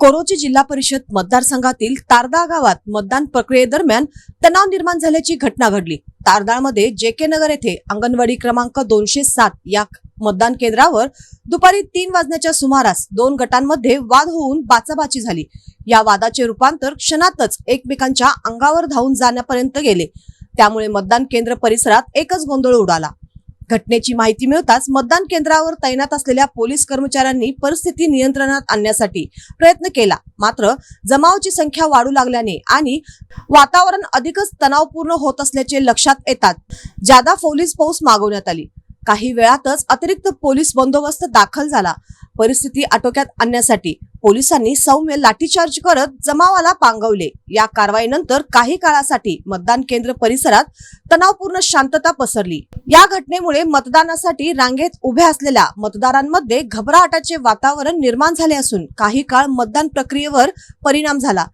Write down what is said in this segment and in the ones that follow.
कोरोची जिल्हा परिषद मतदारसंघातील तारदाळ गावात मतदान प्रक्रियेदरम्यान तणाव निर्माण झाल्याची घटना घडली। तारदाळमध्ये जेके नगर येथे अंगणवाडी क्रमांक 207 या मतदान केंद्रावर दुपारी 3 वाजण्याच्या सुमारास दोन गटांमध्ये वाद होऊन बाचाबाची झाली। या वादाचे रूपांतर क्षणातच एकमेकांच्या अंगावर धावून जाण्यापर्यंत गेले। त्यामुळे मतदान केंद्र परिसरात एकच गोंधळ उडाला। घटनेची माहिती मिळताच मतदान केंद्रावर तैनात असलेल्या पोलीस कर्मचाऱ्यांनी परिस्थिती नियंत्रणात आणण्यासाठी प्रयत्न केला, मात्र जमावाची संख्या वाढू लागल्याने आणि वातावरण अधिकच तणावपूर्ण होत असल्याचे लक्षात येतात जादा पोलीस फौज मागवण्यात आली। काही वेळातच अतिरिक्त पोलीस बंदोबस्त दाखल झाला। परिस्थिती आटोक्यात आणण्यासाठी पोलिसांनी सौम्य लाठीचार्ज करत जमावाला पांगवले। या कारवाईनंतर काही काळासाठी मतदान केंद्र परिसरात तणावपूर्ण शांतता पसरली। या घटनेमुळे मतदानासाठी रांगेत उभ्या असलेल्या मतदारांमध्ये घबराटाचे वातावरण निर्माण झाले असून काही काळ मतदान प्रक्रियेवर परिणाम झाला।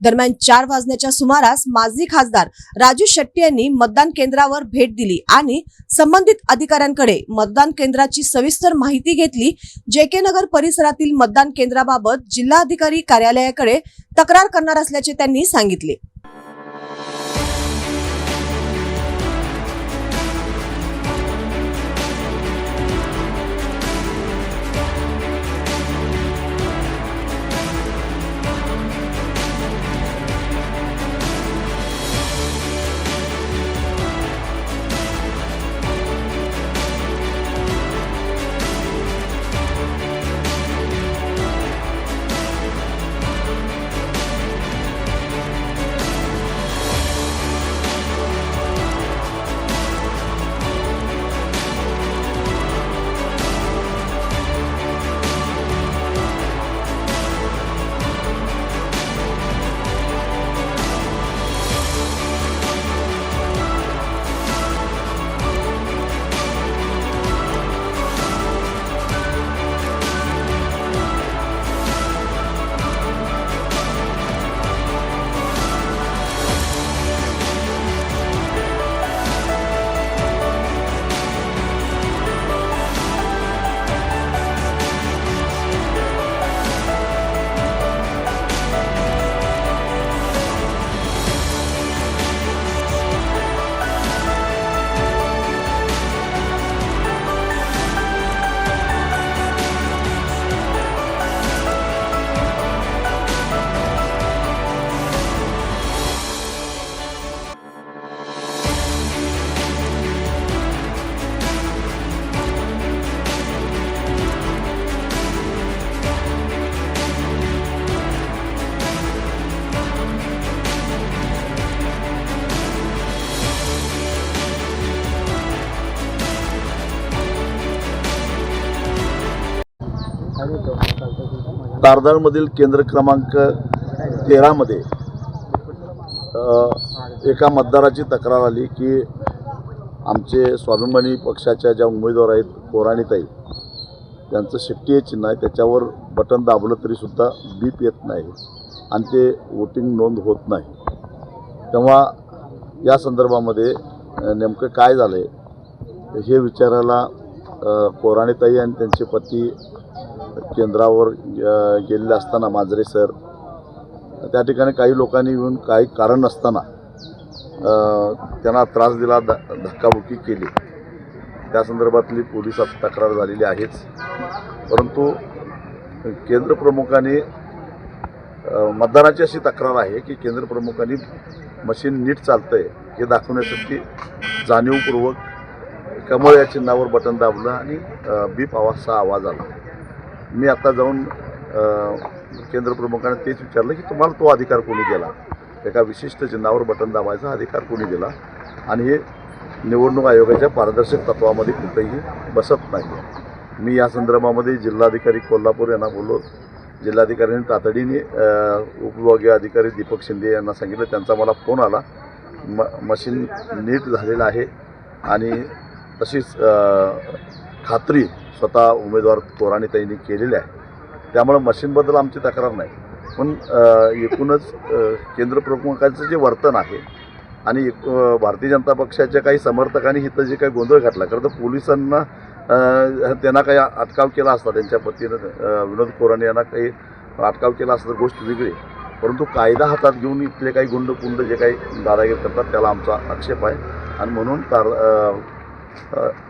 दरम्यान 4 वाजण्याच्या सुमारास माजी खासदार राजू शेट्टी यांनी मतदान केंद्रावर भेट दिली आणि संबंधित अधिकाऱ्यांकडे मतदान केंद्राची सविस्तर माहिती घेतली। जेके नगर परिसरातील मतदान केंद्राबाबत जिल्हाधिकारी कार्यालयाकडे तक्रार करणार असल्याचे त्यांनी सांगितले। तारदाळमधील केंद्र क्रमांक 13 मध्ये एका मतदाराची तक्रार आली की आमचे स्वाभिमानी पक्षाच्या ज्या उमेदवार आहेत कोराणीताई, त्यांचं शेट्टी हे चिन्ह आहे, त्याच्यावर बटन दाबलं तरीसुद्धा बीप येत नाही आणि ते वोटिंग नोंद होत नाही। तेव्हा या संदर्भामध्ये नेमकं काय झालं आहे हे विचारायला कोराणीताई आणि त्यांचे पती केंद्रावर गेलेले असताना मांजरे सर त्या ठिकाणी काही लोकांनी येऊन काही कारण नसताना त्यांना त्रास दिला, धक्काबुक्की केली। त्या संदर्भातली पोलिसात तक्रार झालेली आहेच, परंतु केंद्र प्रमुखांनी मतदाराची अशी तक्रार आहे की केंद्र प्रमुखांनी मशीन नीट चालतंय हे दाखवण्यासाठी जाणीवपूर्वक कमळ या चिन्हावर बटन दाबलं आणि बीप असा आवाज आला। मी आता जाऊन केंद्र प्रमुखांना तेच विचारलं की तुम्हाला तो अधिकार कोणी दिला, एका विशिष्ट चिन्हावर बटन दाबायचा अधिकार कोणी दिला, आणि हे निवडणूक आयोगाच्या पारदर्शक तत्वामध्ये कुठेही बसत नाही। मी या संदर्भामध्ये जिल्हाधिकारी कोल्हापूर यांना बोललो। जिल्हाधिकाऱ्यांनी तातडीने उपविभागीय अधिकारी दीपक शिंदे यांना सांगितलं। त्यांचा मला फोन आला, मशीन नीट झालेलं आहे आणि तशीच खात्री स्वतः उमेदवार कोराणीताईंनी केलेली आहे। त्यामुळे मशीनबद्दल आमची तक्रार नाही, पण एकूणच केंद्र प्रमुखांचं जे वर्तन आहे आणि भारतीय जनता पक्षाच्या काही समर्थकांनी इथं जे काही गोंधळ घातला, खरं तर पोलिसांना त्यांना काही अटकाव केला असता, त्यांच्या पतीनं विनोद कोराणे यांना काही अटकाव केला असं तर गोष्ट वेगळी आहे. परंतु कायदा हातात घेऊन इथले काही गुंड जे काही दादागिरी करतात त्याला आमचा आक्षेप आहे. आणि म्हणून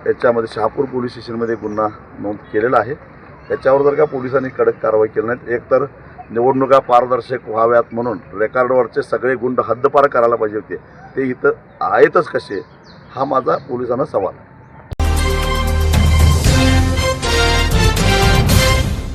याच्यामध्ये शहापूर पोलीस स्टेशनमध्ये गुन्हा नोंद केलेला आहे. त्याच्यावर जर का पोलिसांनी कडक कारवाई केली नाही, एकतर निवडणुका पारदर्शक व्हाव्यात म्हणून रेकॉर्डवरचे सगळे गुंड हद्दपार करायला पाहिजे होते, ते इथं आहेतच कसे, हा माझा पोलिसांना सवाल आहे.